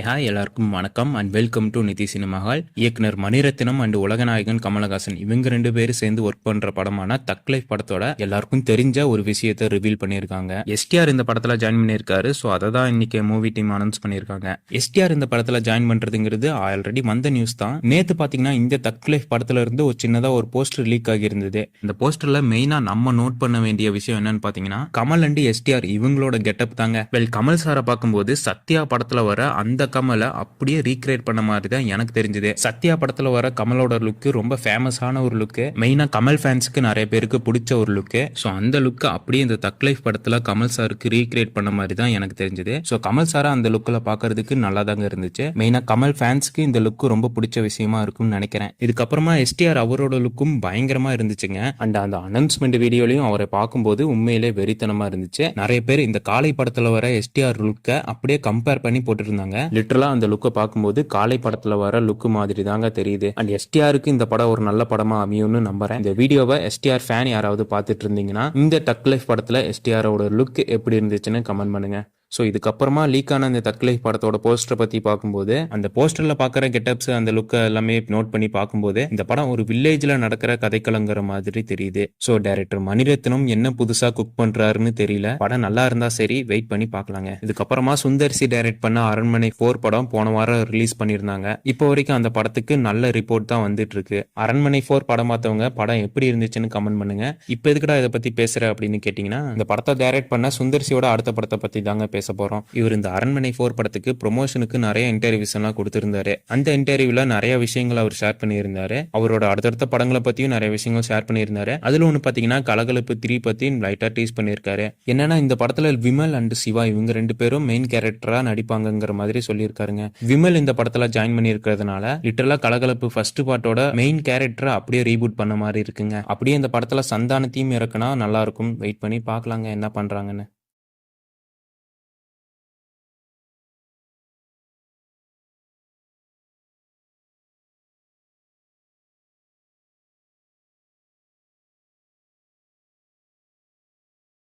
Hi எல்லாருக்கும் வணக்கம் and welcome to நிதி சினிமாஹால். இயக்குனர் மணிரத்னம் அண்ட் உலகநாயகன் கமலஹாசன் இவங்க 2 பேரும் சேர்ந்து ஒர்க் பண்ற படமான தக் லைஃப் படத்தோட எல்லாருக்கும் தெரிஞ்ச ஒரு விஷயத்தை ரிவீல் பண்ணியிருக்காங்க. எஸ்டிஆர் இந்த படத்துல ஜாயின் பண்ணியிருக்காரு. ஸோ அதை தான் இன்னைக்கு மூவி டீம் அனௌன்ஸ் பண்ணியிருக்காங்க. எஸ்டிஆர் இந்த படத்துல ஜாயின் பண்றதுங்கிறது ஆல்ரெடி வந்த நியூஸ் தான். நேத்து பாத்தீங்கன்னா இந்த தக் லைஃப் படத்துல இருந்து ஒரு சின்னதா ஒரு போஸ்டர் லீக் ஆகியிருந்தது. இந்த போஸ்டர்ல மெயினா நம்ம நோட் பண்ண வேண்டிய விஷயம் என்னன்னு பாத்தீங்கன்னா கமல் அண்ட் எஸ்டிஆர் இவங்களோட கெட்டப் தாங்க. வெல் கமல் சாரை பார்க்கும்போது சத்யா படத்துல வர அந்த கமலை அப்படியே ரீக்ரியேட் பண்ண மாதிரி தான் எனக்கு தெரிஞ்சது. சத்யா படத்துல வர கமலோட லுக்கு ரொம்ப ஃபேமஸான ஒரு லுக்கு, மெயினா கமல் ஃபேன்ஸுக்கு நிறைய பேருக்கு பிடிச்ச ஒரு லுக்கு. ஸோ அந்த லுக்கு அப்படியே இந்த தக் லைஃப் படத்துல கமல் சாருக்கு ரீக்ரியேட் பண்ண மாதிரி தான் எனக்கு தெரிஞ்சது. ஸோ கமல் சாரை அந்த லுக்கில் பார்க்கறதுக்கு நல்லா தாங்க இருந்துச்சு. மெயினா கமல் ஃபேன்ஸுக்கு இந்த லுக்கு ரொம்ப பிடிச்ச விஷயமா இருக்கும்னு நினைக்கிறேன். இதுக்கப்புறமா எஸ்டிஆர் அவரோட லுக்கும் பயங்கரமா இருந்துச்சுங்க. அண்ட் அந்த அனௌன்ஸ்மெண்ட் வீடியோலையும் அவரை பார்க்கும்போது உண்மையிலே வெறித்தனமா இருந்துச்சு. நிறைய பேர் இந்த காலை படத்துல வர எஸ்டிஆர் லுக்கை அப்படியே கம்பேர் பண்ணி போட்டுருந்தாங்க. லிட்டரலா அந்த லுக்கை பார்க்கும்போது காலை படத்துல வர லுக்கு மாதிரி தாங்க தெரியுது. அண்ட் எஸ்டிஆருக்கு இந்த படம் ஒரு நல்ல படமா அமையும்னு நம்புறேன். இந்த வீடியோவை எஸ்டிஆர் ஃபேன் யாராவது பார்த்துட்டு இருந்தீங்கன்னா இந்த டக் லைஃப் படத்துல எஸ்டிஆரோட லுக் எப்படி இருந்துச்சுன்னு கமெண்ட் பண்ணுங்க. ஸோ இதுக்கப்புறமா லீக் ஆன அந்த தக் லைஃப் படத்தோட போஸ்டரை பற்றி பார்க்கும்போது அந்த போஸ்டரில் பார்க்குற கெட்டப்ஸ் அந்த லுக்கை எல்லாமே நோட் பண்ணி பார்க்கும்போது இந்த படம் ஒரு வில்லேஜில் நடக்கிற கதைக்களங்கிற மாதிரி தெரியுது. ஸோ டைரக்டர் மணிரத்னம் என்ன புதுசாக குக் பண்ணுறாருன்னு தெரியல. படம் நல்லா இருந்தா சரி, வெயிட் பண்ணி பார்க்கலாங்க. இதுக்கப்புறமா சுந்தர்சி டைரக்ட் பண்ண அரண்மனை 4 படம் போன வாரம் ரிலீஸ் பண்ணியிருந்தாங்க. இப்போ வரைக்கும் அந்த படத்துக்கு நல்ல ரிப்போர்ட் தான் வந்துட்டு இருக்கு. அரண்மனை 4 படம் பார்த்தவங்க படம் எப்படி இருந்துச்சுன்னு கமெண்ட் பண்ணுங்க. இப்போ எதுக்குடா இதை பற்றி பேசுற அப்படின்னு கேட்டிங்கன்னா இந்த படத்தை டைரக்ட் பண்ண சுந்தர்சியோட அடுத்த படத்தை பற்றி தாங்க பேச போறோம். இவர் இந்த அரண்மனை 4 படத்துக்கு ப்ரொமோஷனுக்கு நிறைய இன்டர்வியூஸ் எல்லாம் கொடுத்திருந்தாரு. அந்த இன்டர்வியூல நிறைய விஷயங்கள் அவர் ஷேர் பண்ணியிருந்தாரு. அவரோட அடுத்தடுத்த படங்களை பத்தியும் நிறைய விஷயங்கள் ஷேர் பண்ணியிருந்தாரு. அதுல ஒண்ணு பாத்தீங்கன்னா கலகலப்பு 3 பத்தி லைட்டா டீஸ் பண்ணியிருக்காரு. என்னன்னா இந்த படத்துல விமல் அண்ட் சிவா இவங்க 2 பேரும் மெயின் கேரக்டரா நடிப்பாங்கிற மாதிரி சொல்லியிருக்காருங்க. விமல் இந்த படத்துல ஜாயின் பண்ணி இருக்கிறதுனால லிட்டரலா கலகலப்பு ஃபர்ஸ்ட் பார்ட்டோட மெயின் கேரக்டரை அப்படியே ரீபூட் பண்ண மாதிரி இருக்குங்க. அப்படியே இந்த படத்துல சந்தானத்தையும் இறக்குனா நல்லா இருக்கும். வெயிட் பண்ணி பார்க்கலாங்க என்ன பண்றாங்கன்னு.